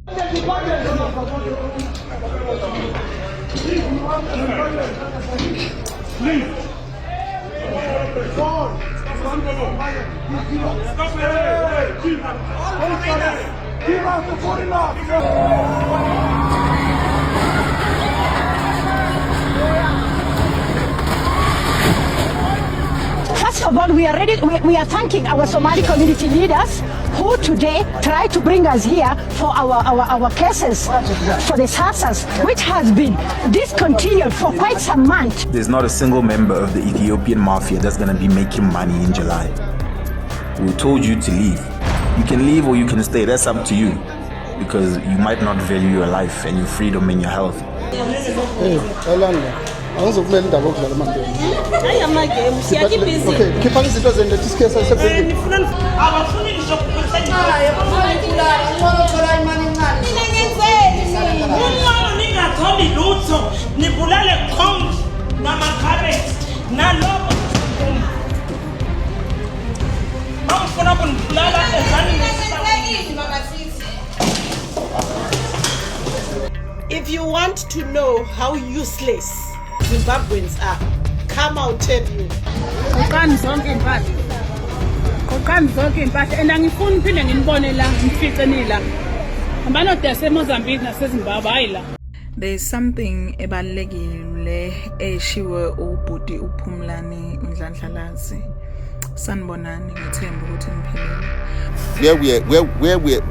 First of all, we are ready. We are thanking our Somali community leaders who today try to bring us here for our cases for the SASAs, which has been discontinued for quite some months. There's not a single member of the Ethiopian mafia that's going to be making money in July. We told you to leave. You can leave or you can stay. That's up to you, because you might not value your life and your freedom and your health. Angizokulela indaba yokudlala amagame. Hayi amagame, siyakibhizi. Okay, khipha izinto zenu lethi isikhathi sasebhekile. Abafuni ngisho ukukhulisa. Hayi, abafuni kulala, ngibona uthola imali encane. Mina ngenzeni? Uma ningatholi lutho, nibulale khombi namakhabethi nalokho. Bangifuna ukunibulala ezani nesibani mama sisi. If you want to know how useless Zimbabweans are, come I'll tell you. Qoqani zonke impahla and angifuni uphinde nginibone la ngifice nila hambana odase Mozambique naseZimbabwe hayi la. There's something ebalekile eshiwe ubhuti uPhumlani uNdlandlalazi. Sanibonani ngithemba ukuthi niphelele.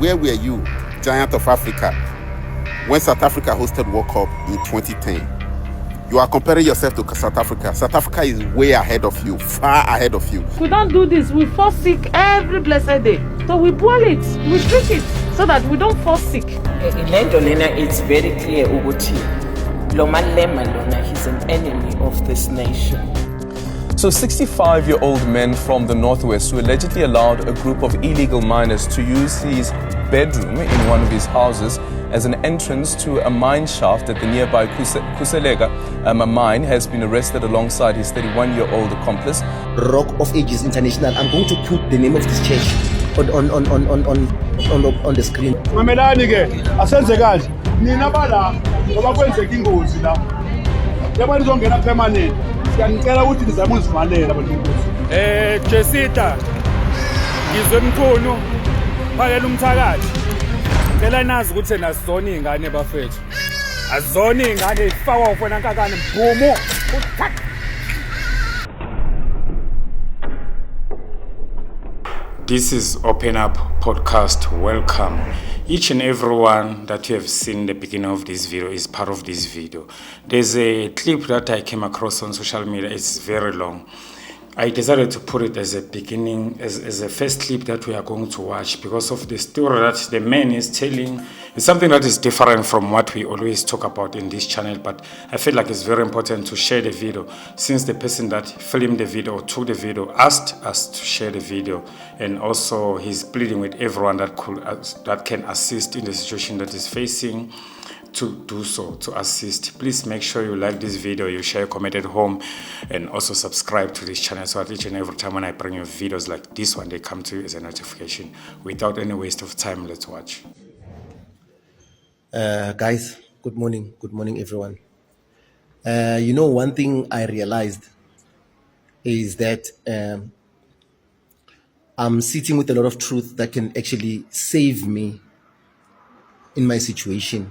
Where were you, giant of Africa, when South Africa hosted World Cup in 2010? You are comparing yourself to South Africa. South Africa is way ahead of you, far ahead of you. We don't do this. We fall sick every blessed day. So we boil it, we drink it, so that we don't fall sick. It's very clear ukuthi lo Malema lona, he's an enemy of this nation. So 65-year-old men from the northwest who allegedly allowed a group of illegal miners to use his bedroom in one of his houses as an entrance to a mine shaft at the nearby Kusalega mine has been arrested alongside his 31-year-old accomplice. Rock of Ages International. I'm going to put the name of this church on the screen. Mamelani ke asenze kanje. Nina bala ngoba kwenzeka ingozi la. Yabani zongena permanent. Siyanicela ukuthi nizame uzivalela abantu ingozi. Jesita. Ngizwe mkhulu. Phakela umthakathi. Ngicela nazi ukuthi nasizona izingane bafethu. Azona izingane ifakwa ufana kankakane mgumo. This is Open Up Podcast. Welcome. Each and everyone that you have seen the beginning of this video is part of this video. There's a clip that I came across on social media. It's very long. I decided to put it as a beginning, as a first clip that we are going to watch, because of the story that the man is telling. It's something that is different from what we always talk about in this channel, but I feel like it's very important to share the video, since the person that filmed the video or took the video asked us to share the video, and also he's pleading with everyone that can assist in the situation that is facing to do so, to assist. Please make sure you like this video, you share, comment at home, and also subscribe to this channel, so that each and every time when I bring you videos like this one, they come to you as a notification. Without any waste of time, let's watch. Guys, good morning everyone. You know, one thing I realized is that I'm sitting with a lot of truth that can actually save me in my situation,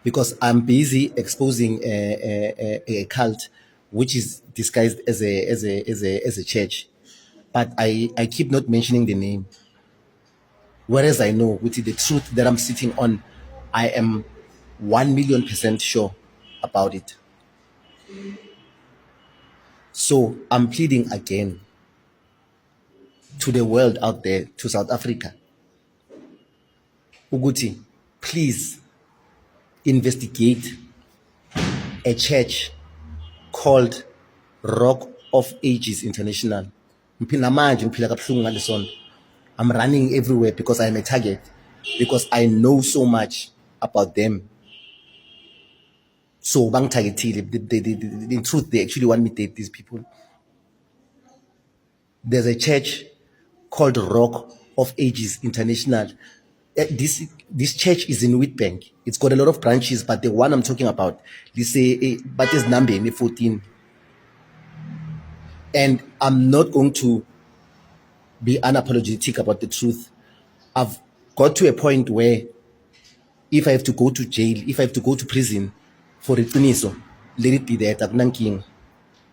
because I'm busy exposing a cult which is disguised as a church, but I keep not mentioning the name, whereas I know with the truth that I'm sitting on, I am 1,000,000% sure about it. So I'm pleading again to the world out there, to South Africa, Uguti, please investigate a church called Rock of Ages International. I'm running everywhere because I am a target, because I know so much about them. So bang targeted. In truth, they actually want me to date these people. There's a church called Rock of Ages International. This this church is in Witbank. It's got a lot of branches, but the one I'm talking about, they say, but there's number 14. And I'm not going to be unapologetic about the truth. I've got to a point where if I have to go to jail, if I have to go to prison for iqiniso, let it be that akunankinga.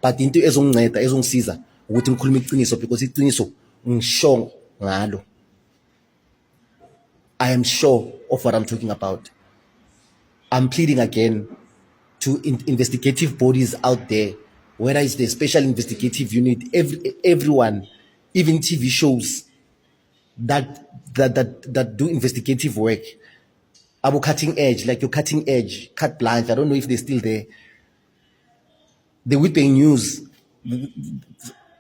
But into ezonginceda ezongisiza ukuthi ngikhulume iqiniso because iqiniso ngisho ngalo. I am sure of what I'm talking about. I'm pleading again to investigative bodies out there, whether it's the Special Investigative Unit, everyone, even TV shows that do investigative work. About Cutting Edge, like your Cutting Edge, Cut Blanche, I don't know if they're still there. The Witbank News,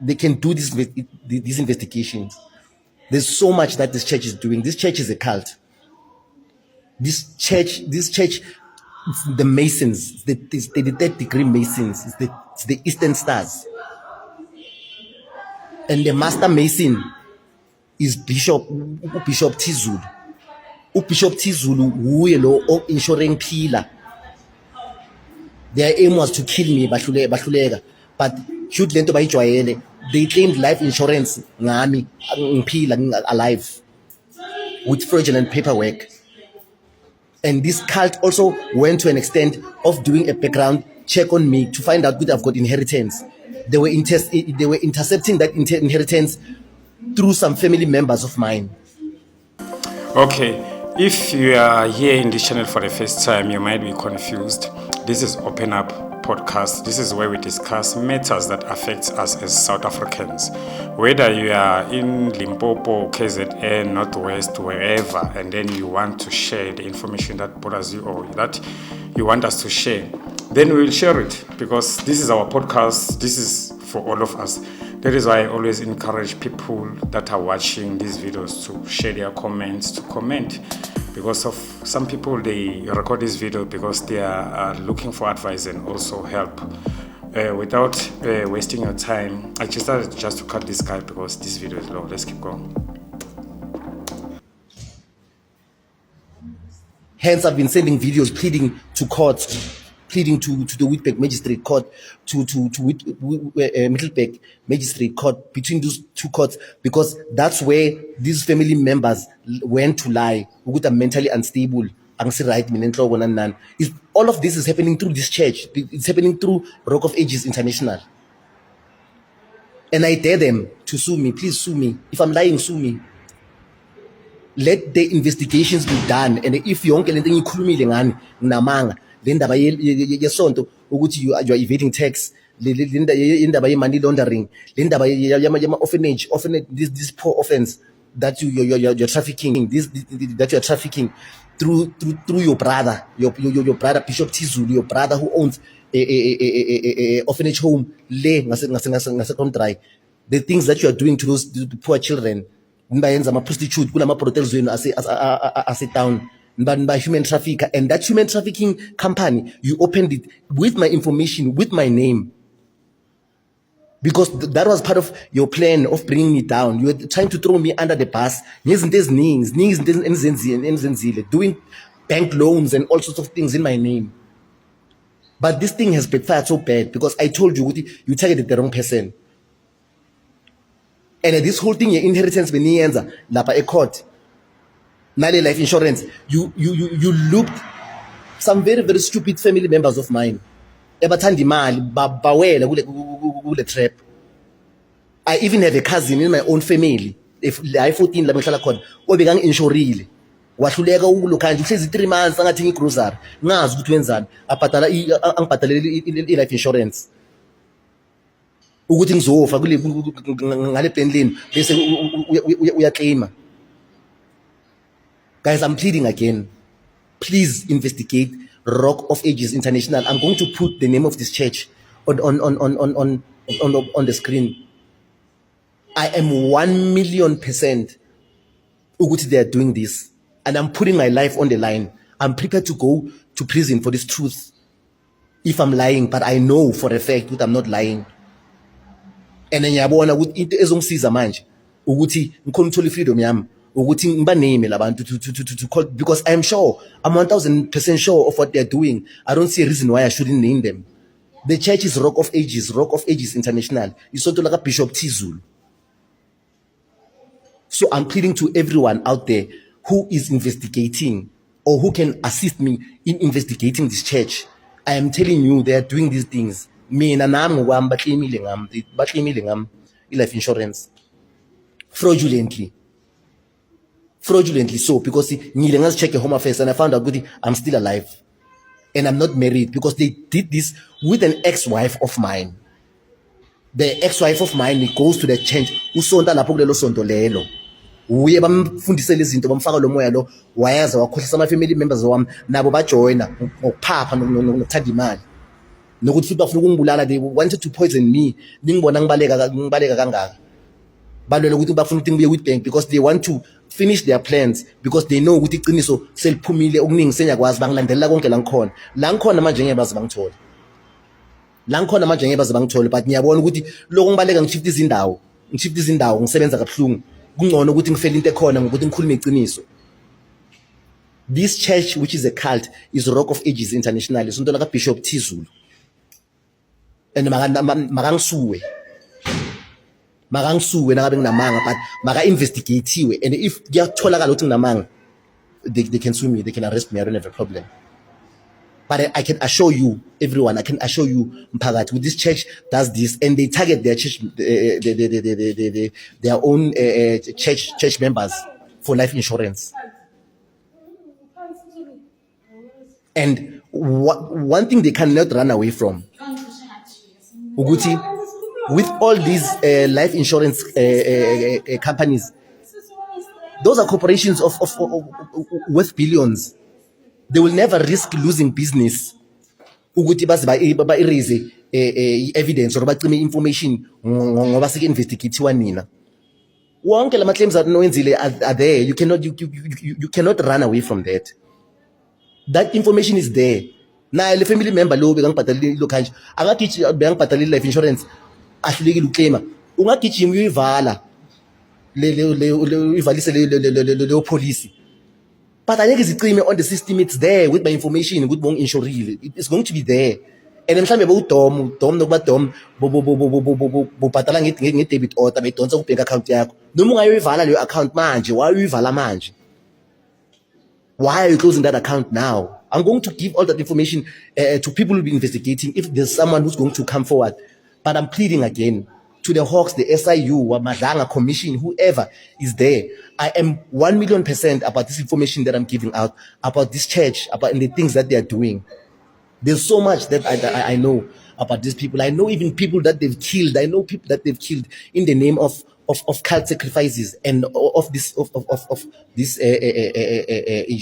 they can do these investigations. There's so much that this church is doing. This church is a cult. This church, it's the Masons, it's the third degree Masons, it's the Eastern Stars. And the Master Mason is Bishop Tizulu. Bishop Tizulu, uye lo insuring pillar. Their aim was to kill me, bahluleka. But shoot lento bayijwayele. They claimed life insurance ngami ngiphila alive with fraudulent paperwork. And this cult also went to an extent of doing a background check on me to find out that I've got inheritance. They were intercepting that inheritance through some family members of mine. Okay, if you are here in this channel for the first time, you might be confused. This is Open Up Podcast. This is where we discuss matters that affect us as South Africans. Whether you are in Limpopo, KZN, Northwest, wherever, and then you want to share the information that bothers you or that you want us to share, then we will share it because this is our podcast. This is for all of us. That is why I always encourage people that are watching these videos to share their comments, to comment. Because of some people, they record this video because they are looking for advice and also help. Without wasting your time, I just started just to cut this guy because this video is long. Let's keep going. Hence, I've been sending videos pleading to courts, pleading to the Witbank Magistrate Court, to Middelburg Magistrate Court, between those two courts, because that's where these family members went to lie. I'm mentally unstable. All of this is happening through this church. It's happening through Rock of Ages International. And I dare them to sue me. Please sue me. If I'm lying, sue me. Let the investigations be done. And if you Linda yesonto ukuthi you are evading tax, Linda money laundering, Linda orphanage, this poor offense that you're trafficking, that you're trafficking through your brother, your brother Bishop Tizulu, your brother who owns a orphanage home. The things that you are doing to those poor children, prostitute, as a town. By human trafficker, and that human trafficking company, you opened it with my information, with my name, because that was part of your plan of bringing me down. You were trying to throw me under the bus, doing bank loans and all sorts of things in my name. But this thing has backfired so bad because I told you you targeted the wrong person. And this whole thing, your inheritance, lapa a court. Nale life insurance, you looked some very, very stupid family members of mine. Trap. I even have a cousin in my own family. If I 14 la mehlala khona, obegang insurile. Wahluleka ukulokanje uhlezi 3 months angathenga igrocery. Ngazi ukuthi wenzani, abhadala angibhadalele life insurance. Ukuthi ngizofa kule ngale plan leni bese uyaclaima. Guys, I'm pleading again. Please investigate Rock of Ages International. I'm going to put the name of this church on the screen. I am 1,000,000% they are doing this. And I'm putting my life on the line. I'm prepared to go to prison for this truth. If I'm lying, but I know for a fact that I'm not lying. And then yabona ukuthi into ezongisiza manje ukuthi ngikhona ukuthola freedom yami ukuthi ngibaname labantu to call, because I'm 1000% sure of what they're doing. I don't see a reason why I shouldn't name them. The church is Rock of Ages International. Isonto like Bishop Tizulu. So I'm pleading to everyone out there who is investigating or who can assist me in investigating this church. I am telling you, they are doing these things. Mina nami ngokwami baclaimile ngami life insurance fraudulently, so, because ngile ngazi-check Home Affairs and I found out that I'm still alive and I'm not married, because they did this with an ex-wife of mine. The ex-wife of mine goes to the church, usonta lapho kulelo sonto lelo, uye bamfundisele izinto, bamfaka lo moya lo, wayaza wakhohlisa ama-family members wami, nabo bajoyina ngokuphapha nokuthanda imali, nokuthi futhi bafuna ukungibulala. They wanted to poison me. Ningibona ngibaleka kangaka, balwela ukuthi bafuna ukuthi ngibuye with bank, because they want to finish their plans, because they know ukuthi iqiniso seliphumile okuningi senyakwazi bangilandelela konke la ngikhona manje ngeke baze bangithole, but ngiyabona ukuthi lokho ngibaleka ngishifta izindawo ngisebenza kabuhlungu, kungcono ukuthi ngifele into ekhona ngokuthi ngikhulume iqiniso. This church, which is a cult, is Rock of Ages International. Isonto like Bishop Tizulu. And makangisuwe nangabe nginamanga, but maka investigate, and if kuyatholakala ukuthi nginamanga, they can sue me, they can arrest me, I don't have a problem. But I can assure you, everyone, Mpakathi, with this church does this, and they target their church, their own church members for life insurance. And one thing they cannot run away from, Uguti, with all these life insurance companies, those are corporations of worth billions. They will never risk losing business. Uguti basi ba erase evidence or bacime information ngoba sike investigate nina. Wonke lama claims are there. You cannot run away from that. That information is there. Na le family member lo bekangibhadalile lo kanje, akagithi bekangibhadalile life insurance, ahlulekile uclaima, ungagijima uyivala uyivalise le policy. But angeke zicime on the system. It's there with my information, with bong insurile. It's going to be there. And mhlambe bawudom nokuba dom bobhadala nge-debit order bedonsa ku-bank account yakho. Noma ungayoyivala leyo account manje, why uyivala manje? Why are you closing that account now? I'm going to give all that information to people who will be investigating if there's someone who's going to come forward. But I'm pleading again to the Hawks, the SIU, Madanga Commission, whoever is there. I am 1,000,000% about this information that I'm giving out, about this church, about the things that they are doing. There's so much that I know about these people. I know even people that they've killed. I know people that they've killed in the name of cult sacrifices and of this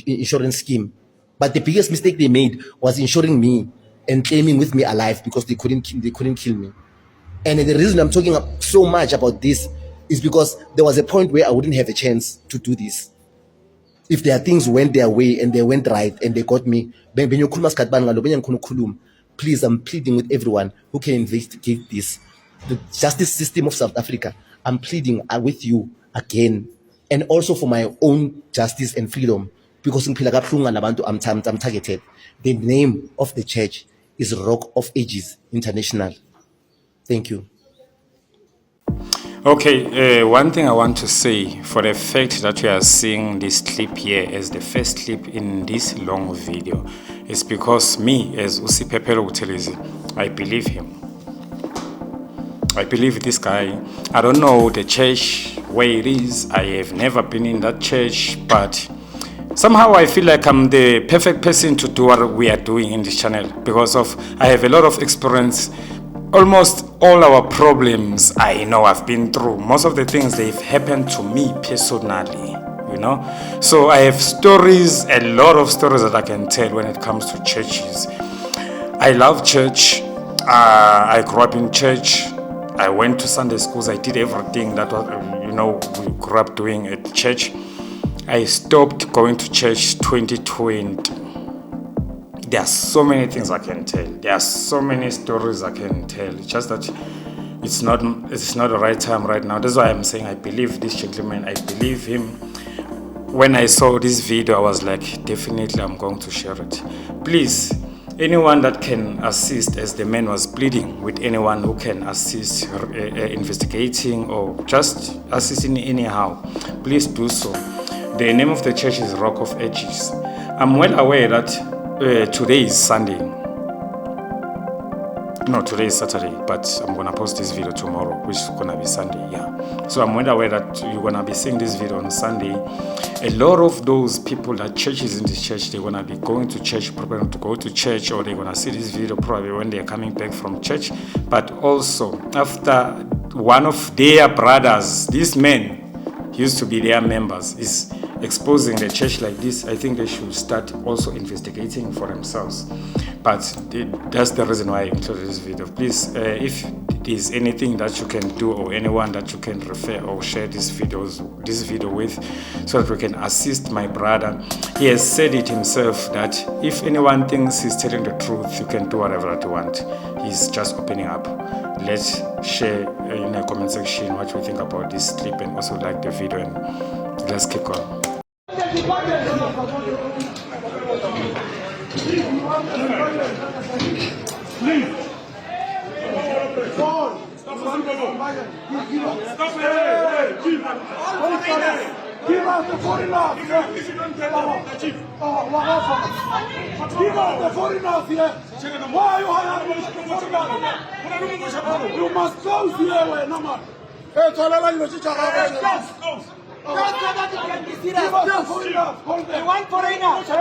insurance scheme. But the biggest mistake they made was insuring me and claiming with me alive, because they couldn't kill me. And the reason I'm talking so much about this is because there was a point where I wouldn't have a chance to do this. If their things went their way and they went right and they got me, please, I'm pleading with everyone who can investigate this. The justice system of South Africa, I'm pleading with you again, and also for my own justice and freedom, because I'm targeted. The name of the church is Rock of Ages International. Thank you. Okay, one thing I want to say, for the fact that you are seeing this clip here as the first clip in this long video, is because me, as Usipepelo Utelizi, I believe him. I believe this guy. I don't know the church where it is. I have never been in that church, but somehow I feel like I'm the perfect person to do what we are doing in this channel, because I have a lot of experience. Almost all our problems I know I've been through. Most of the things, they've happened to me personally, you know. So I have stories, a lot of stories that I can tell when it comes to churches. I love church. I grew up in church. I went to Sunday schools. I did everything that was, we grew up doing at church. I stopped going to church 2020. There are so many things I can tell. There are so many stories I can tell. It's just that it's not the right time right now. That's why I'm saying I believe this gentleman. I believe him. when I saw this video, I was like, definitely I'm going to share it. Please, anyone that can assist, as the man was pleading with anyone who can assist investigating or just assisting anyhow, please do so. The name of the church is Rock of Ages. I'm well aware that today is Sunday. No, today is Saturday, but I'm gonna post this video tomorrow, which is gonna be Sunday, yeah. So I'm well aware that you're gonna be seeing this video on Sunday. A lot of those people that churches in this church, they're gonna be going to church, preparing to go to church, or they're gonna see this video probably when they're coming back from church. But also, after one of their brothers, this man used to be their members, is exposing the church like this, I think they should start also investigating for themselves. But that's the reason why I included this video. Please, if there's anything that you can do or anyone that you can refer or share this video with, so that we can assist my brother. He has said it himself that if anyone thinks he's telling the truth, you can do whatever that you want. He's just opening up. Let's share in the comment section what we think about this clip, and also like the video, and let's kick on. Give us the foreigners here. Give us the foreigners here. Why are you hiring foreigners? You must close here, no man. Hey, Cholala, you should have we want foreigners. Tell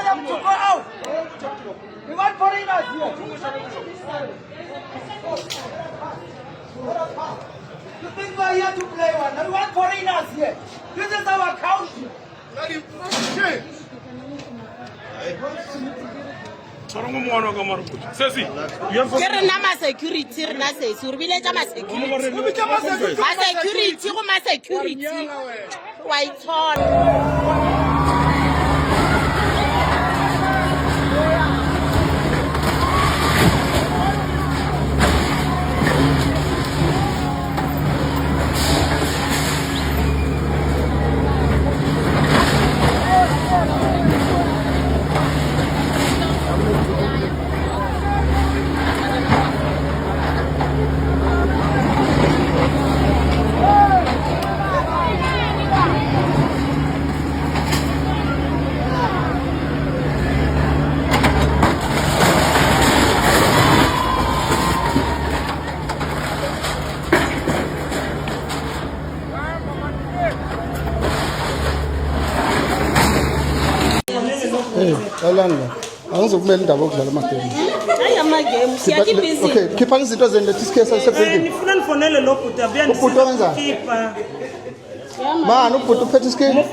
them to go out. We want foreigners here. You think we're here to play one? We want foreigners here. This is our country. Angizokumela indaba yokudlala amagame. Hayi amagame, siyakhipha izinto. Okay, khipha izinto zenu lethi isikese sebuilding. Nifuna nifonele lo bhuti abuyani. Ubhuti wenza. Man, ubhuti uphethe isikini.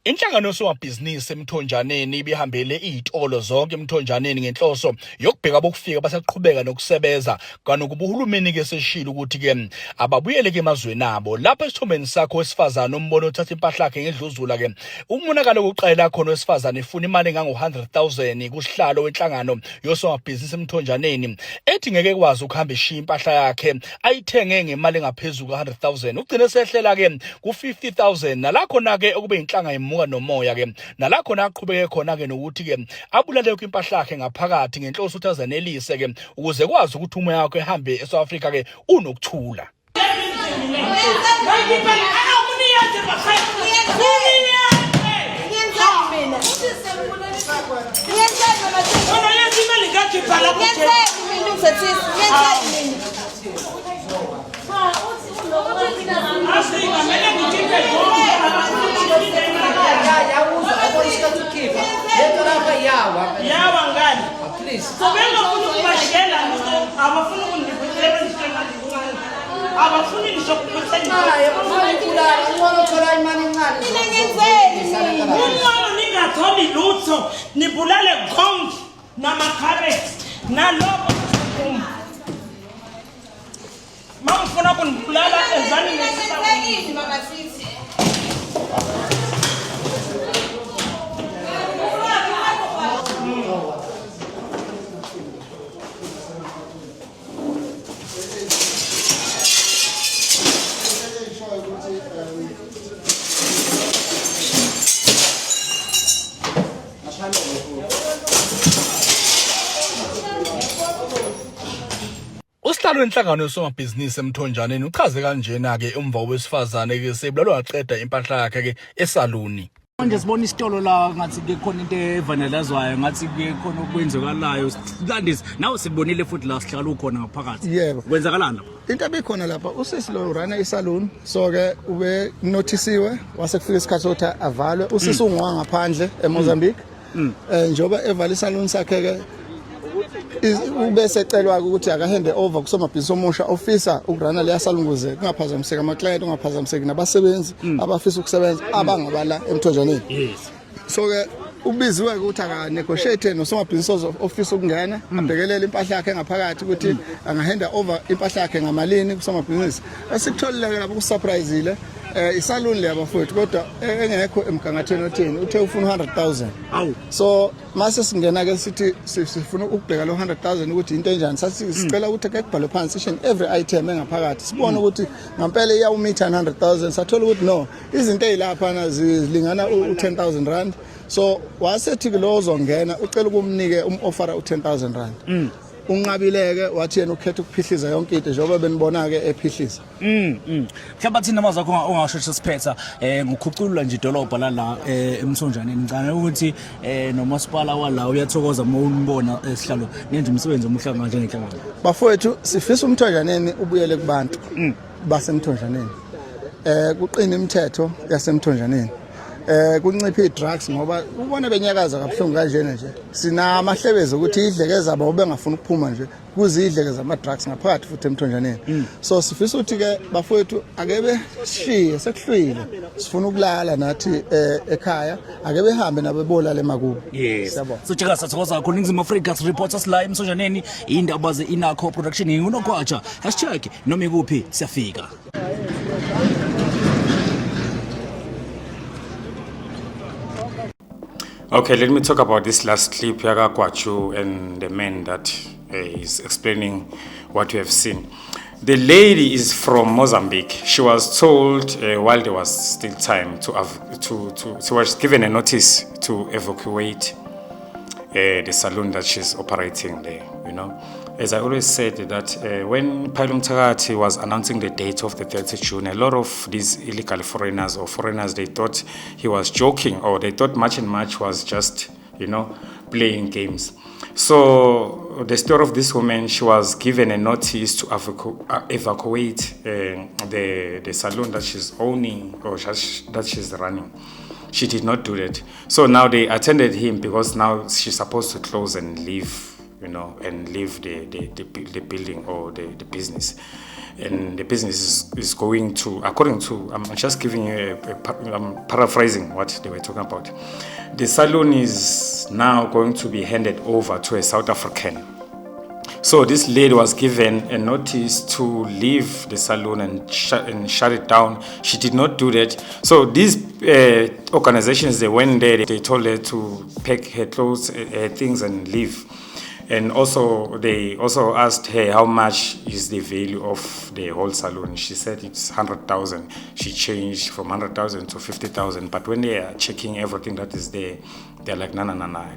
Inhlangano somabhizinisi eMthonjaneni ibihambele izitolo zonke eMthonjaneni ngenhloso yokubheka abokufika basaqhubeka nokusebeza kanokuba uhulumeni ke seshilo ukuthi ke ababuyele ke emazweni abo. Lapha esithombeni sakho wesifazana umbono uthatha impahla yakhe ngedluzula ke umonakalo wokuqala khona wesifazana efuna imali engango 100,000 kusihlalo wenhlangano yosomabhizinisi eMthonjaneni ethi ngeke kwazi ukuhamba eshiya impahla yakhe ayithenge ngemali engaphezulu ka 100,000 ugcine sehlela ke ku 50,000 nalakhona ke okube inhlanga nomoya ke nalakho naqhubeke khona ke nokuthi ke abulale impahla yakhe ngaphakathi ngenhloso ukuthi azanelise ke ukuze kwazi ukuthi umoya wakhe ehambe eSouth Africa ke unokuthula. Nibulale konke namakhabeti nalobo mangifuna kunibulala ezani nesibani makasithi usihlalo wenhlangano yosomabhizinisi eMthonjaneni uchaze kanjena ke umva wesifazane ke sebulalwa waqeda impahla yakhe ke esaluni. Manje sibona isitolo la ngathi ke khona into evanelazwayo ngathi ke khona okwenzekalayo Landis nawe sibonile futhi la sihlala ukhona ngaphakathi yebo kwenzakalana into abekhona lapha usisi lo rana isalon so ke ube noticewe wase kufika isikhathi sokuthi avalwe usisi ungwa ngaphandle eMozambique njoba evala isalon sakhe ke ubese ecelwa ukuthi akahande over kusomabhizinisi omusha ofisa ukurana leya salon ukuze kungaphazamiseki ama client ungaphazamiseki nabasebenzi abafisa ukusebenza abangabala eMthonjaneni so ke ubiziwe ukuthi aka negotiate nosomabhizinisi ofisa ukungena abhekelele impahla yakhe ngaphakathi ukuthi angahanda over impahla yakhe ngamalini kusomabhizinisi esikutholile lapho kusurprisile isalon le abafowethu kodwa engekho emgangathweni otheni uthe ufuna 100,000 so mase singena ke sithi sifuna ukubheka lo 100,000 ukuthi into enjani sathi sicela ukuthi ke kubhalwe phansi each and every item engaphakathi sibone ukuthi ngempela iyawumitha 100,000 sathola ukuthi no izinto ezilapha zilingana u10,000 rand so wasethi lo ozongena ucela ukumnike offer u10,000 rand unqabileke wathi yena ukhetha ukuphihliza yonke into njengoba benibona ke ephihliza mhlawumbe thina amazakho ongasheshe siphetha ngukhuculula nje idolobha la eMthonjaneni ngicane ukuthi nomasipala wala uyathokoza uma unibona esihlalo nenze umsebenzi omuhle kanje ngehlangano bafowethu sifisa uMthonjaneni ubuyele kubantu baseMthonjaneni kuqina imithetho yaseMthonjaneni kuncipha idrugs ngoba ubona benyakaza kabuhlungu kanjena nje sina amahlebeze ukuthi idleke zabo bengafuna ukuphuma nje kuzidleke zama drugs ngaphakathi futhi eMthonjaneni so sifisa ukuthi ke bafowethu akebe sishiye sekuhlwile sifuna ukulala nathi ekhaya akebe hambe nabo bolala emakubo siyabona so jeka sathokoza kakhulu ngizima Africa reporters la eMthonjaneni indaba ze inakho production nginokwatsha #noma ikuphi siyafika. Okay, let me talk about this last clip, Yaga Kwachu and the man that is explaining what we have seen. The lady is from Mozambique. She was told while there was still time she was given a notice to evacuate the salon that she's operating there, you know. As I always said that when Phahla Mthakathi was announcing the date of the 30th June, a lot of these illegal foreigners or foreigners, they thought he was joking or they thought March and March was just, you know, playing games. So the story of this woman, she was given a notice to evacuate the salon that she's owning or that she's running. She did not do that. So now they attended him because now she's supposed to close and leave, you know, and leave the building or the business. And the business is going to, according to, I'm just giving you I'm paraphrasing what they were talking about. The salon is now going to be handed over to a South African. So this lady was given a notice to leave the salon and shut it down. She did not do that. So these organizations, they went there, they told her to pack her clothes, her things and leave. And also, they also asked her how much is the value of the whole salon. She said it's 100,000. She changed from 100,000 to 50,000. But when they are checking everything that is there, they're like, no,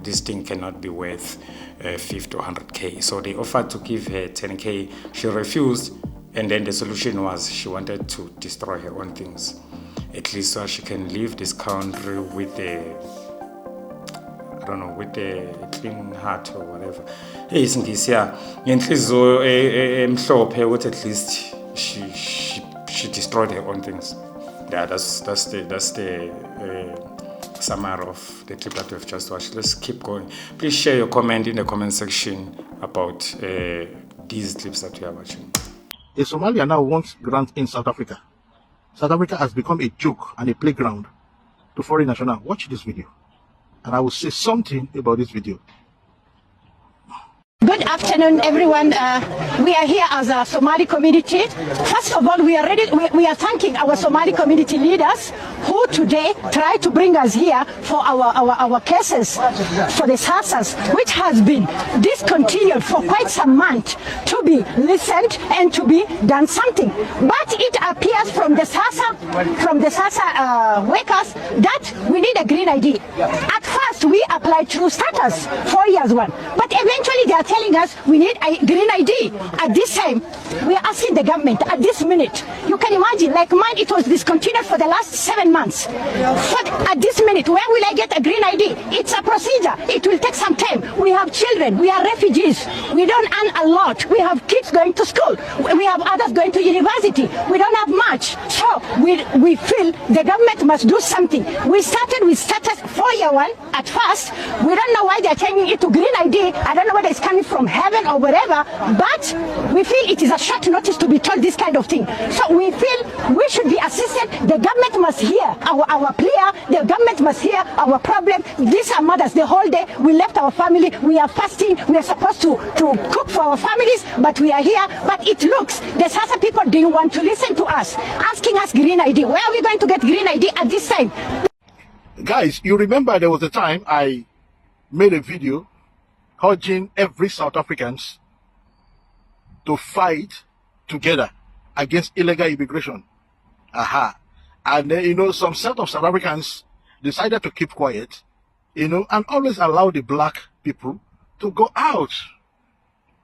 this thing cannot be worth 50 or 100K. So they offered to give her 10K. She refused. And then the solution was she wanted to destroy her own things, at least so she can leave this country with with a clean heart or whatever. Hey, Singisia, ngenhliziyo emhlophe ukuthi at least she destroyed her own things. Yeah, that's the summary of the clip that we've just watched. Let's keep going. Please share your comment in the comment section about these clips that we are watching. A Somalian now wants grants in South Africa. South Africa has become a joke and a playground to foreign nationals. Watch this video, and I will say something about this video. Good afternoon, everyone. We are here as a Somali community. First of all, we are thanking our Somali community leaders who today try to bring us here for our cases for the SASAs, which has been discontinued for quite some months, to be listened and to be done something. But it appears from the SASA workers that we need a green ID. At first, we applied through status 4 years one, but eventually they are telling us we need a green ID. At this time, we are asking the government at this minute. You can imagine, like mine, it was discontinued for the last 7 months. At this minute, where will I get a green ID? It's a procedure. It will take some time. We have children. We are refugees. We don't earn a lot. We have kids going to school. We have others going to university. We don't have much. So we feel the government must do something. We started with status 4-year one at first. We don't know why they're changing it to green ID. I don't know whether it's coming from heaven or wherever, but we feel it is a short notice to be told this kind of thing. So we feel we should be assisted. The government must hear our plea. The government must hear our problem. These are mothers. The whole day we left our family. We are fasting. We are supposed to cook for our families, but we are here. But it looks the Sasa people didn't want to listen to us, asking us green ID. Where are we going to get green ID at this time? Guys, you remember there was a time I made a video urging every South Africans to fight together against illegal immigration. And then, some set of South Africans decided to keep quiet, and always allow the black people to go out.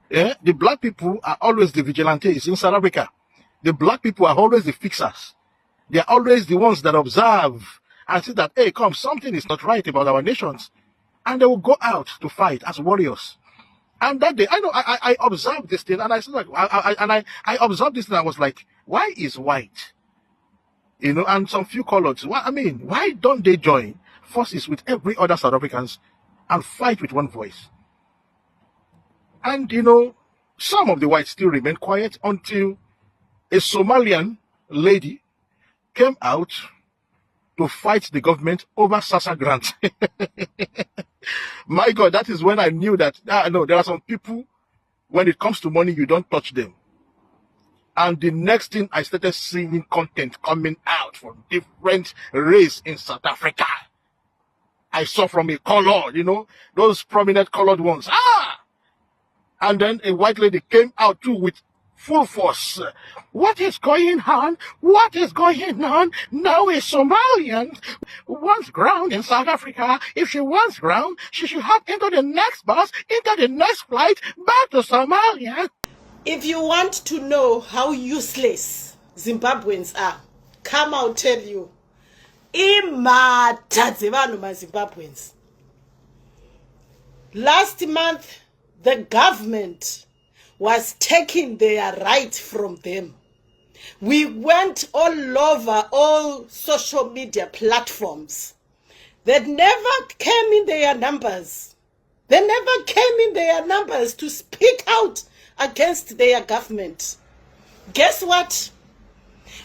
Yeah, the black people are always the vigilantes in South Africa. The black people are always the fixers. They are always the ones that observe and see that, hey, something is not right about our nations. And they will go out to fight as warriors. And that day, I observed this thing, and I said, I observed this thing, and I was like, why is white, and some few colors, why don't they join forces with every other South Africans and fight with one voice? And, some of the whites still remain quiet until a Somalian lady came out to fight the government over SASA grants. My God, that is when I knew that, no, there are some people, when it comes to money, you don't touch them. And the next thing, I started seeing content coming out from different race in South Africa. I saw from a color, those prominent colored ones. And then a white lady came out too with full force. What is going on? What is going on? Now a Somalian wants ground in South Africa. If she wants ground, she should hop into the next bus, into the next flight, back to Somalia. If you want to know how useless Zimbabweans are, come I'll tell you. Zimbabweans. Last month, the government was taking their right from them. We went all over all social media platforms. They never came in their numbers. They never came in their numbers to speak out against their government. Guess what?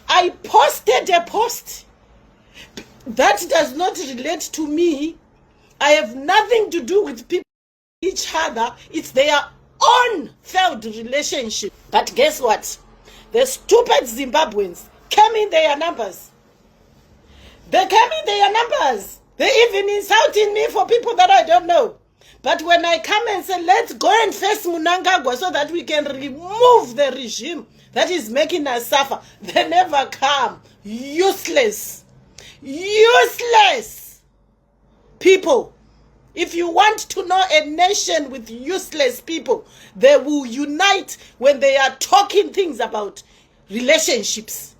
I posted a post that does not relate to me. I have nothing to do with people, each other. It's their own failed relationship. But guess what? The stupid Zimbabweans came in their numbers. They came in their numbers. They even insulting me for people that I don't know. But when I come and say, let's go and face Mnangagwa so that we can remove the regime that is making us suffer, they never come. Useless. Useless people. If you want to know a nation with useless people, they will unite when they are talking things about relationships.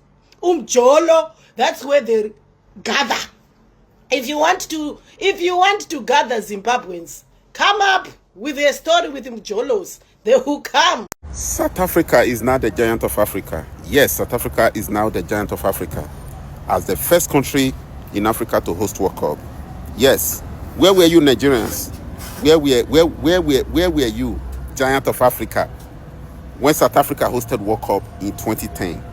Jolo, that's where they gather. If you want to gather Zimbabweans, come up with a story with Jolos. They will come. South Africa is now the giant of Africa. Yes, South Africa is now the giant of Africa. As the first country in Africa to host World Cup. Yes. Where were you, Nigerians? Where were you, giant of Africa, when South Africa hosted World Cup in 2010?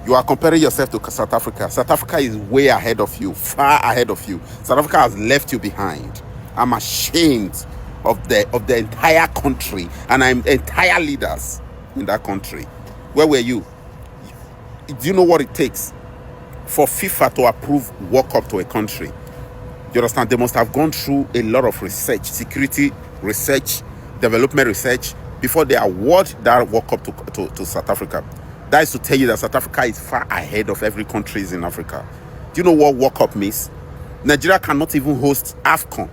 You are comparing yourself to South Africa. South Africa is way ahead of you, far ahead of you. South Africa has left you behind. I'm ashamed of the entire country and entire leaders in that country. Where were you? Do you know what it takes for FIFA to approve World Cup to a country? You understand? They must have gone through a lot of research, security research, development research, before they award that World Cup to South Africa. That is to tell you that South Africa is far ahead of every country in Africa. Do you know what World Cup means? Nigeria cannot even host AFCON,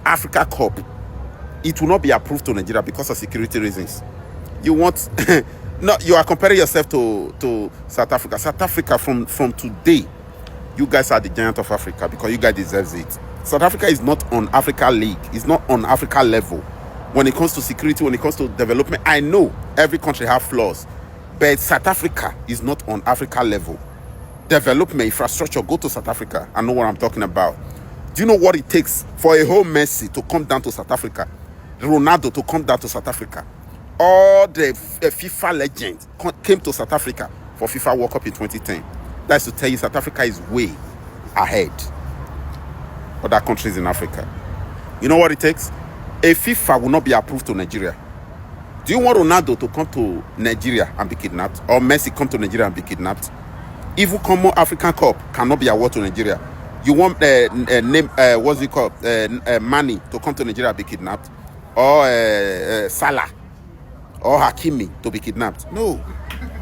Africa Cup, it will not be approved to Nigeria because of security reasons. You want, no, you are comparing yourself to South Africa. South Africa from today, you guys are the giant of Africa because you guys deserve it. South Africa is not on Africa League. It's not on Africa level. When it comes to security, when it comes to development, I know every country has flaws, but South Africa is not on Africa level. Development, infrastructure, go to South Africa. I know what I'm talking about. Do you know what it takes for a whole Messi to come down to South Africa? Ronaldo to come down to South Africa? All the FIFA legends came to South Africa for FIFA World Cup in 2010. That's to tell you South Africa is way ahead of other countries in Africa. You know what it takes? A FIFA will not be approved to Nigeria. Do you want Ronaldo to come to Nigeria and be kidnapped? Or Messi come to Nigeria and be kidnapped? Even Common African Cup cannot be awarded to Nigeria. You want what's it called? Mane to come to Nigeria and be kidnapped? Or Salah or Hakimi to be kidnapped? No.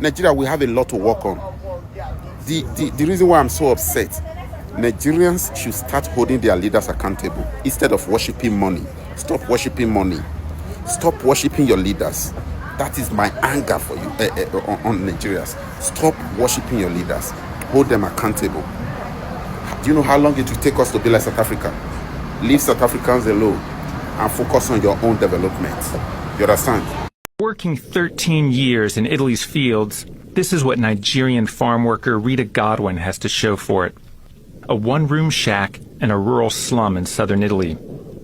Nigeria, we have a lot to work on. The reason why I'm so upset, Nigerians should start holding their leaders accountable instead of worshiping money. Stop worshiping money. Stop worshiping your leaders. That is my anger for you on Nigerians. Stop worshiping your leaders. Hold them accountable. Do you know how long it will take us to be like South Africa? Leave South Africans alone and focus on your own development. You understand? Working 13 years in Italy's fields, this is what Nigerian farm worker Rita Godwin has to show for it. A one-room shack in a rural slum in southern Italy.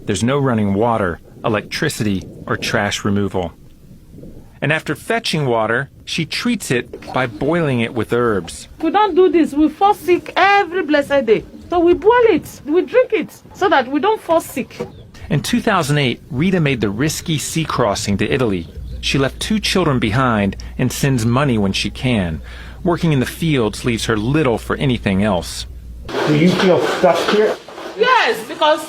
There's no running water, electricity, or trash removal. And after fetching water, she treats it by boiling it with herbs. We don't do this. We fall sick every blessed day. So we boil it, we drink it, so that we don't fall sick. In 2008, Rita made the risky sea crossing to Italy. She left 2 children behind and sends money when she can. Working in the fields leaves her little for anything else. Do you feel stuck here? Yes, because,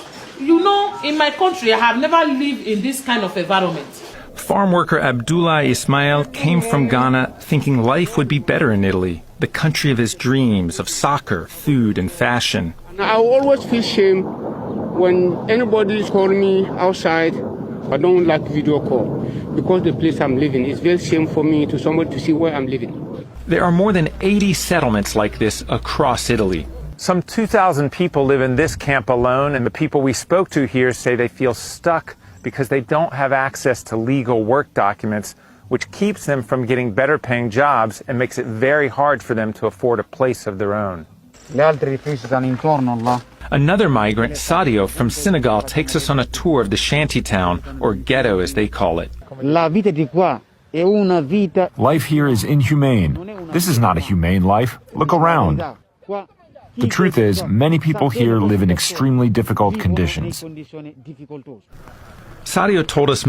in my country, I have never lived in this kind of environment. Farm worker Abdullah Ismail came from Ghana thinking life would be better in Italy, the country of his dreams of soccer, food, and fashion. I always feel shame when anybody is calling me outside. I don't like video call because the place I'm living is very shame for me to somebody to see where I'm living. There are more than 80 settlements like this across Italy. Some 2,000 people live in this camp alone, and the people we spoke to here say they feel stuck because they don't have access to legal work documents, which keeps them from getting better paying jobs and makes it very hard for them to afford a place of their own. Another migrant, Sadio from Senegal, takes us on a tour of the shanty town, or ghetto as they call it. Life here is inhumane. This is not a humane life. Look around. The truth is, many people here live in extremely difficult conditions. Sadio told us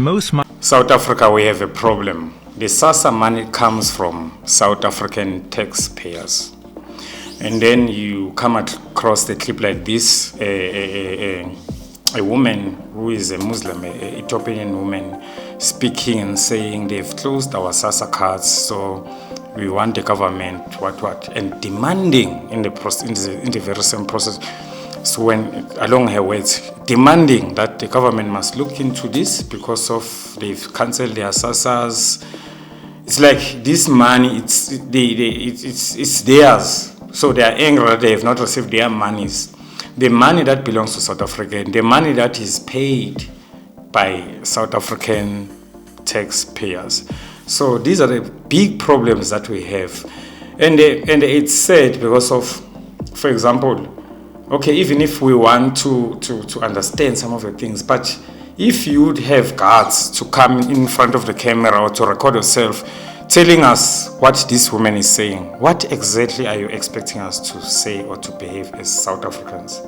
South Africa, we have a problem. The SASSA money comes from South African taxpayers. And then you come across a clip like this, a woman who is a Muslim, an Ethiopian woman, speaking and saying they've closed our SASSA cards, so we want the government, and demanding in the very same process. So when, along her words, demanding that the government must look into this because of they've cancelled their SASSAs. It's like this money, it's theirs. So they are angry that they have not received their monies. The money that belongs to South Africa, and the money that is paid by South African taxpayers. So these are the big problems that we have. And it's sad because of, for example, okay, even if we want to understand some of the things, but if you would have guards to come in front of the camera or to record yourself telling us what this woman is saying, what exactly are you expecting us to say or to behave as South Africans?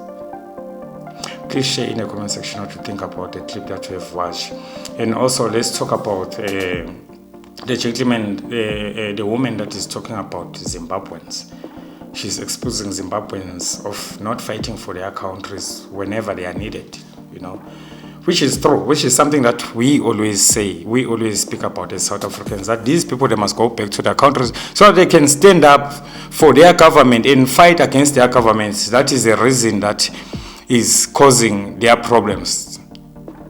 Please share in the comment section what you think about the clip that we have watched. And also let's talk about the gentleman, the woman that is talking about Zimbabweans. She's exposing Zimbabweans of not fighting for their countries whenever they are needed, which is true, which is something that we always say, we always speak about as South Africans, that these people, they must go back to their countries so that they can stand up for their government and fight against their governments. That is the reason that is causing their problems.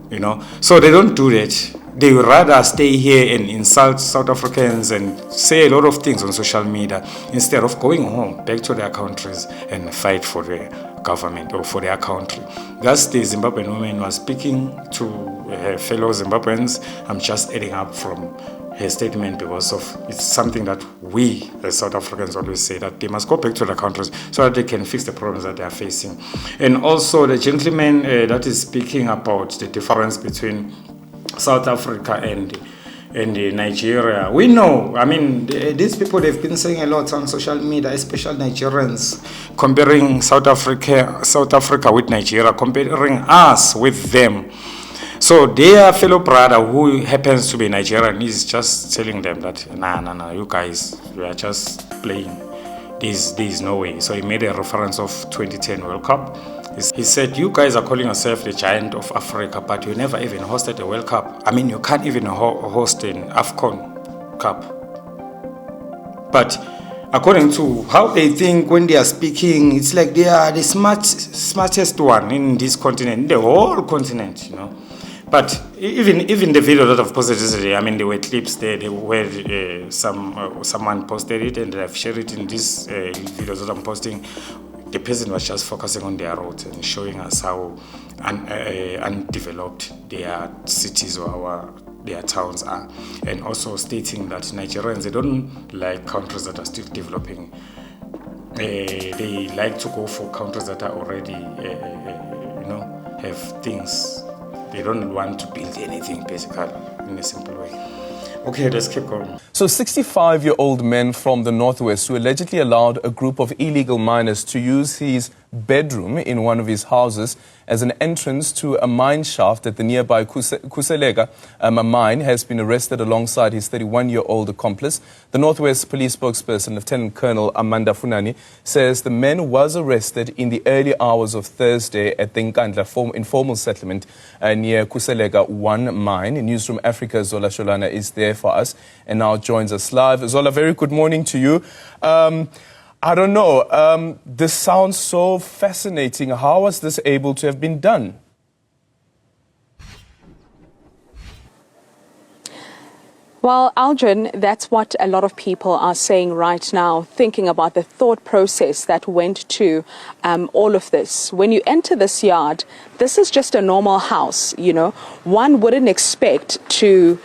you know. So they don't do that. They would rather stay here and insult South Africans and say a lot of things on social media instead of going home, back to their countries and fight for their government or for their country. That's the Zimbabwean woman was speaking to her fellow Zimbabweans. I'm just adding up from her statement because of it's something that we as South Africans always say, that they must go back to their countries so that they can fix the problems that they are facing. And also the gentleman that is speaking about the difference between South Africa and Nigeria. We know, I mean, these people, they've been saying a lot on social media, especially Nigerians, comparing South Africa with Nigeria, comparing us with them. So their fellow brother, who happens to be Nigerian, is just telling them that, nah, you guys, we are just playing. There is no way. So he made a reference of 2010 World Cup. He said, you guys are calling yourself the giant of Africa, but you never even hosted a World Cup. I mean, you can't even host an AFCON Cup. But according to how they think when they are speaking, it's like they are the smartest one in this continent, in the whole continent, you know. But even the video that I've posted yesterday, I mean, there were clips there where someone posted it and I've shared it in these videos that I'm posting. The person was just focusing on their roads and showing us how undeveloped their cities or their towns are, and also stating that Nigerians, they don't like countries that are still developing. They like to go for countries that are already, have things. They don't want to build anything, basically, in a simple way. Okay, let's keep going. So 65-year-old men from the Northwest who allegedly allowed a group of illegal miners to use his bedroom in one of his houses as an entrance to a mine shaft at the nearby Kusalega mine has been arrested alongside his 31-year-old accomplice. The Northwest Police spokesperson, Lieutenant Colonel Amanda Funani, says the man was arrested in the early hours of Thursday at the Nkandla informal settlement near Kusalega 1 mine. Newsroom Africa, Zola Sholana is there for us and now joins us live. Zola, very good morning to you. I don't know, this sounds so fascinating. How was this able to have been done? Well, Aldrin, that's what a lot of people are saying right now, thinking about the thought process that went to all of this. When you enter this yard, this is just a normal house, you know. One wouldn't expect to,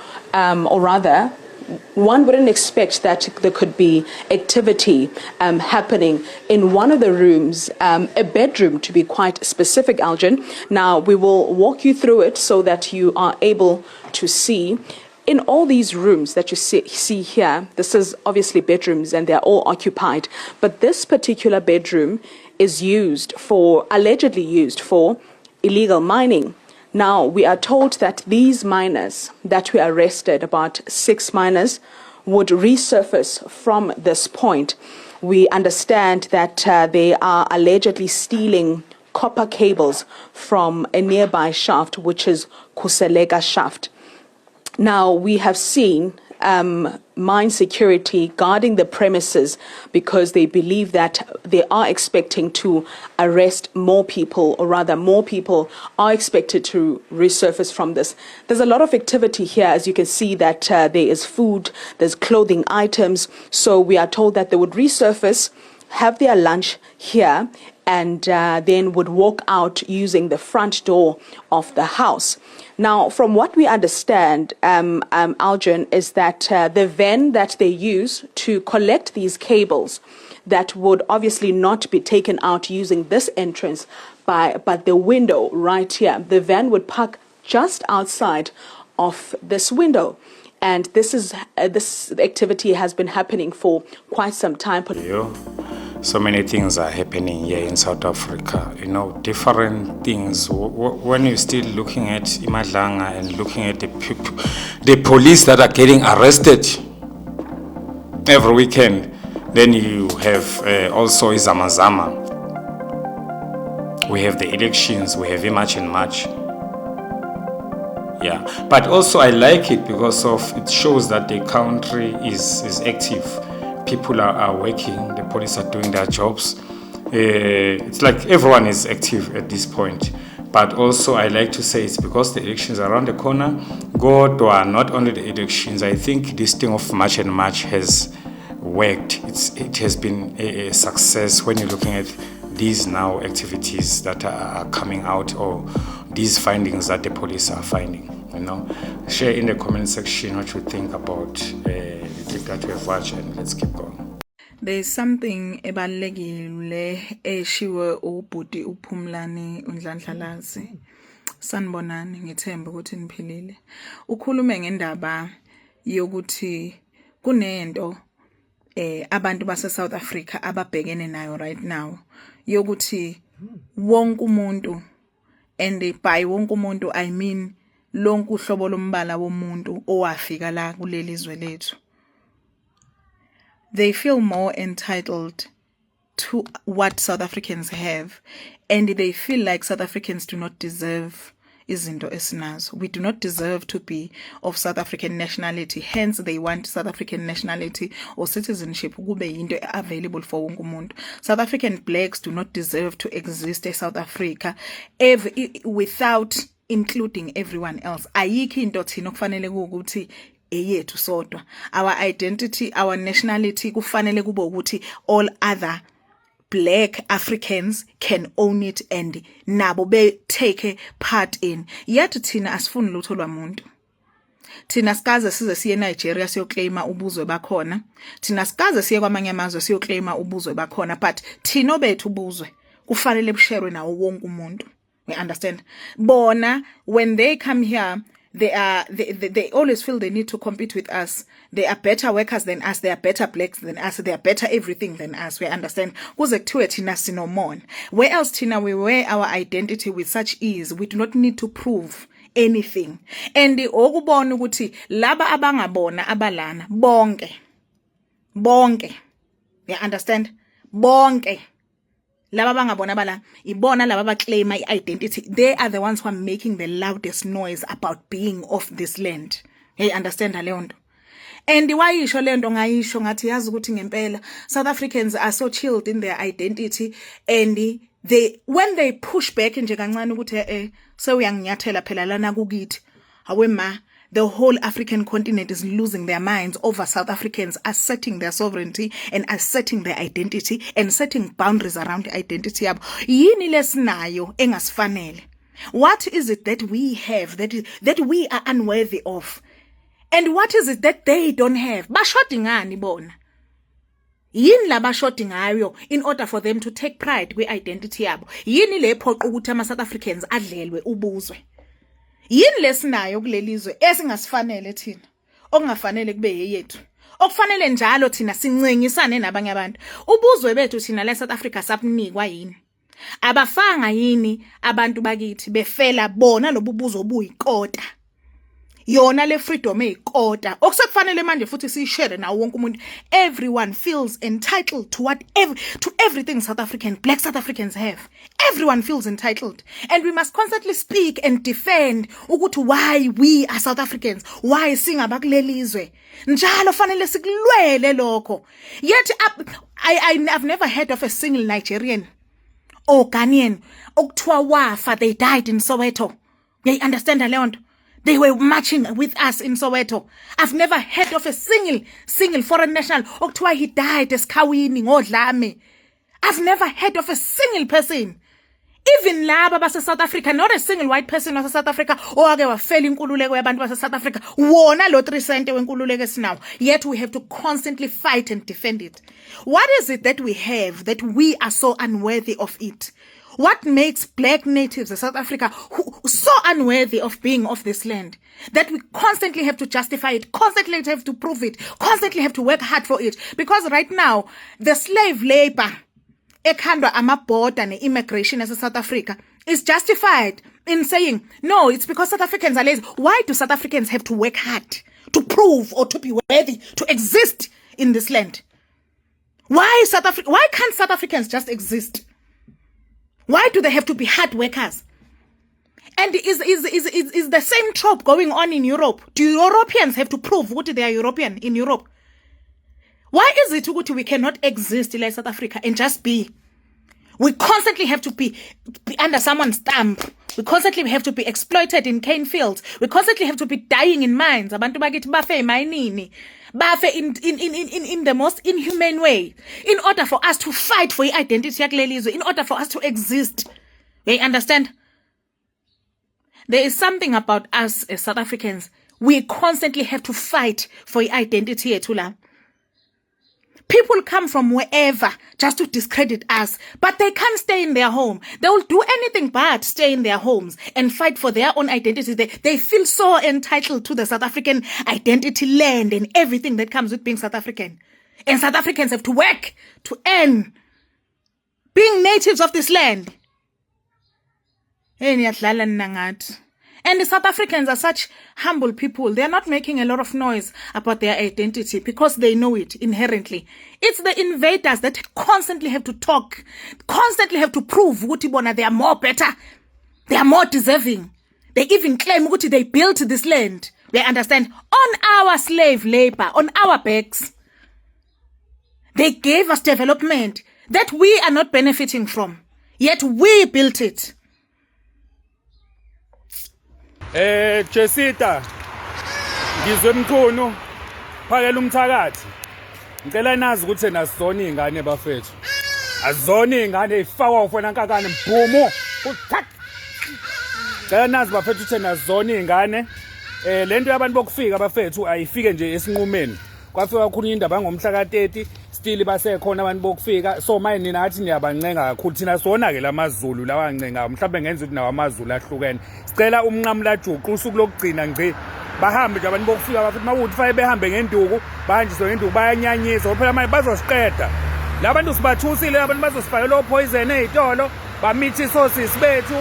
one wouldn't expect that there could be activity happening in one of the rooms, a bedroom to be quite specific, Aldrin. Now, we will walk you through it so that you are able to see. In all these rooms that you see here, this is obviously bedrooms and they're all occupied. But this particular bedroom is allegedly used for illegal mining. Now, we are told that these miners that were arrested, about 6 miners, would resurface from this point. We understand that they are allegedly stealing copper cables from a nearby shaft, which is Kusalega shaft. Now, we have seen mine security guarding the premises because they believe that they are expecting to arrest more people, or rather more people are expected to resurface from this. There's a lot of activity here, as you can see that there is food, there's clothing items. So we are told that they would resurface, have their lunch here, and then would walk out using the front door of the house. Now, from what we understand, Aldrin, is that the van that they use to collect these cables that would obviously not be taken out using this entrance, but the window right here, the van would park just outside of this window. And this activity has been happening for quite some time. So many things are happening here in South Africa, you know, different things. When you're still looking at Imadlanga and looking at the police that are getting arrested every weekend, then you have also Izamazama. We have the elections, we have March and March. Yeah, but also I like it because it shows that the country is active. People are working, the police are doing their jobs. It's like everyone is active at this point. But also I like to say it's because the elections are around the corner. Godwa, not only the elections, I think this thing of March and March has worked. It has been a success when you're looking at these now activities that are coming out, or these findings that the police are finding. Share in the comment section what you think about the clip that we have watched, and let's keep going. There's something ebalulekile eshiwe ubhuti uPhumlani uNdlandlalazi. Sanibonani, ngithemba ukuthi niphilile. Ukhulume ngendaba yokuthi kunento abantu base South Africa ababhekene nayo right now yokuthi wonke umuntu, and by wonke umuntu I mean lonke uhlobo lombala womuntu owafika la kuleli izwe lethu. They feel more entitled to what South Africans have, and they feel like South Africans do not deserve izinto esinazo. We do not deserve to be of South African nationality. Hence, they want South African nationality or citizenship kube yinto available for wonke umuntu. South African blacks do not deserve to exist in South Africa without including everyone else. Ayikho into thina kufanele ukuthi eyethu sodwa. Our identity, our nationality kufanele kube ukuthi all other black Africans can own it and nabo be take part in. Yet thina asifuni lutho lwamuntu. Thina sikaze size siye Nigeria siyoclaima ubuzwe bakhona. Thina sikaze siye kwamanye amazwe siyoclaima ubuzwe bakhona, but thina bethu ubuzwe kufanele busherwe nawo wonke umuntu. We understand? Bona, when they come here, they always feel they need to compete with us. They are better workers than us. They are better blacks than us. They are better everything than us. We understand? Kuze kuthiwe thina sinomona. Where else thina we wear our identity with such ease. We do not need to prove anything. And okubona ukuthi laba abangabona abalana bonke. You understand? Bonke. Laba bangabona bala ibona laba claim my identity. They are the ones who are making the loudest noise about being of this land. Hey, understand leyo nto? And why isho le nto ngayisho ngathi yazi ukuthi ngempela South Africans are so chilled in their identity, and when they push back nje kancane ukuthi so uyanginyathela phela lana kukithi awema, the whole African continent is losing their minds over South Africans asserting their sovereignty and asserting their identity and setting boundaries around the identity yabo. Yini lesinayo engasifanele? What is it that we have that we are unworthy of? And what is it that they don't have? Bashoti ngani bona? Yini la bashoti ngayo in order for them to take pride kwi-identity yabo? Yini le phoqa ukuthi ama-South Africans adlelwe ubuzwe? Yini lesinayo kulelizwe esingasifanele thina okungafanele kube yethu, okufanele njalo thina sincengisane nabanye abantu? Ubuzwe bethu thina la South Africa sabunikwa yini? Abafanga yini abantu bakithi befela bona lobu buzo buyikota? Yona le freedom eyikota okusekufanele manje futhi siyishare nawo wonke umuntu. Everyone feels entitled to everything South African black South Africans have. Everyone feels entitled, and we must constantly speak and defend ukuthi why we are South Africans, why singabakulelizwe. Njalo fanele sikulwele lokho. Yet I've never heard of a single Nigerian or Ghanaian okuthiwa wafa they died in Soweto. You understand leyo nto? They were marching with us in Soweto. I've never heard of a single foreign national okuthiwa he died eSkhawini ngodlame. I've never heard of a single person. Even laba base South Africa, not a single white person base South Africa owake wafela inkululeko yabantu base South Africa. Wona lo 3 cent wenkululeko esinawo. Yet we have to constantly fight and defend it. What is it that we have that we are so unworthy of it? What makes black natives of South Africa so unworthy of being of this land that we constantly have to justify it, constantly have to prove it, constantly have to work hard for it? Because right now, the slave labor ekhandwa amaborder ne-immigration as South Africa is justified in saying, no, it's because South Africans are lazy. Why do South Africans have to work hard to prove or to be worthy to exist in this land? Why can't South Africans just exist? Why do they have to be hard workers? And is the same trope going on in Europe? Do Europeans have to prove what they are European in Europe? Why is it that we cannot exist like South Africa and just be? We constantly have to be under someone's thumb. We constantly have to be exploited in cane fields. We constantly have to be dying in mines. Abantu bakithi bafe emayinini. Bafe in the most inhumane way. In order for us to fight for identity yakulelizwe, in order for us to exist. You understand? There is something about us as South Africans. We constantly have to fight for identity yethu la. People come from wherever just to discredit us, but they can't stay in their home. They will do anything but stay in their homes and fight for their own identity. They feel so entitled to the South African identity, land, and everything that comes with being South African. And South Africans have to work to earn being natives of this land. And the South Africans are such humble people. They are not making a lot of noise about their identity because they know it inherently. It's the invaders that constantly have to talk, constantly have to prove Utibona they are more better. They are more deserving. They even claim Uti they built this land. They understand? On our slave labor, on our backs. They gave us development that we are not benefiting from. Yet we built it. Jesita, ngizwe mkhulu, phakela umthakathi. Ngicela nazi ukuthi nasizona izingane bafethu. Azona izingane ezifakwa ufana kankane mbhumo. Ngicela nazi bafethu ukuthi nasizona izingane. Lento yabantu bokufika bafethu ayifike nje esinqumeni. Kwafika kakhulu indaba ngomhla ka30 still basekhona abantu bokufika. So manje nina athi niyabancenga kakhulu thina sona ke lamaZulu lawancenga mhlawumbe ngenza ukuthi nawamaZulu ahlukene. Sicela umnqamla juqu usuku lokugcina ngci bahambe nje abantu bokufika bafethu mawuthi faye behambe ngenduku banjiswe ngenduku bayanyanyiswa phela manje bazosiqeda. Labantu sibathusile abantu bazosifaka lo poison ezitolo bamithi isosis bethu.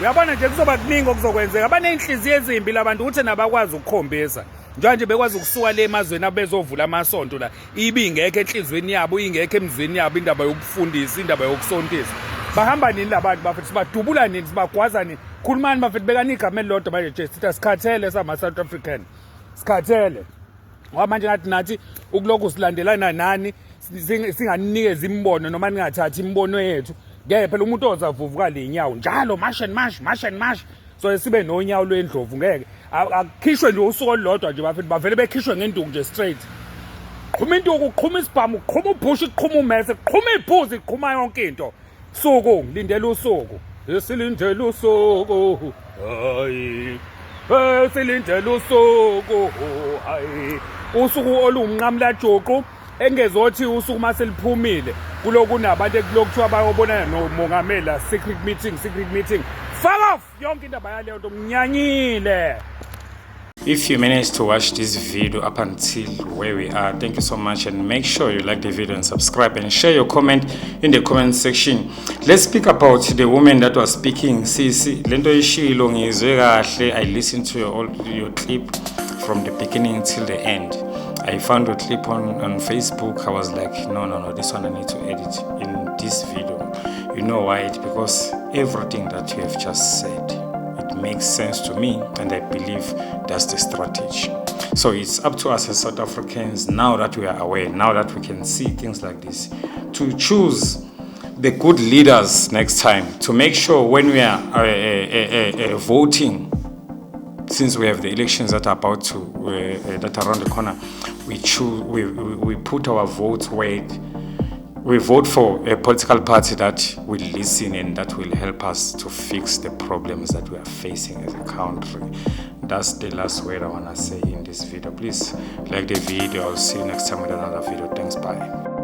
Uyabona nje kuzoba kuningi okuzokwenzeka abanenhliziyo ezimbi labantu ukuthi nabakwazi ukukhombisa. Njanje bekwazi ukusuka le emazweni abezovula amasonto la ibingekho enhlizweni yabo ingekho emzweni yabo indaba yokufundisa indaba yokusontisa bahamba nini labantu bafethu sibadubula nini sibagwaza nini khulumani bafethu bekani igama elilodwa manje nje sithi sikhathele sama South African sikhathele ngoba manje nathi ukulokhu silandelana nani singanikeza imbono noma ningathathi imbono yethu ngeke phela umuntu ozavuvuka lenyawo njalo march and march so sibe nonyawo lwendlovu ngeke akukhishwe nje usuku olodwa nje bafethu bavele bekhishwe ngenduku nje straight qhuma induku qhuma isibhamu qhuma ubhushi qhuma umese qhuma iphuzi qhuma yonke into suku lindela usuku esilindela usuku hayi esilindela usuku hayi usuku olumnqamla juqu engezothi usuku maseliphumile kuloku nabantu ekulokuthiwa bayobonana nomongameli secret meeting fuck off yonke indaba yaleyo nto mnyanyile. If you managed to watch this video up until where we are, thank you so much, and make sure you like the video and subscribe and share your comment in the comment section. Let's speak about the woman that was speaking. Sisi lento ishilo ngizwe kahle. I listened to your clip from the beginning till the end. I found your clip on Facebook. I was like, no, this one I need to edit in this video. You know why? Because everything that you have just said, it makes sense to me, and I believe that's the strategy. So it's up to us as South Africans, now that we are aware, now that we can see things like this, to choose the good leaders next time, to make sure when we are voting, since we have the elections that are about to that are around the corner, we put our votes where we vote for a political party that will listen and that will help us to fix the problems that we are facing as a country. That's the last word I want to say in this video. Please like the video. I'll see you next time with another video. Thanks. Bye.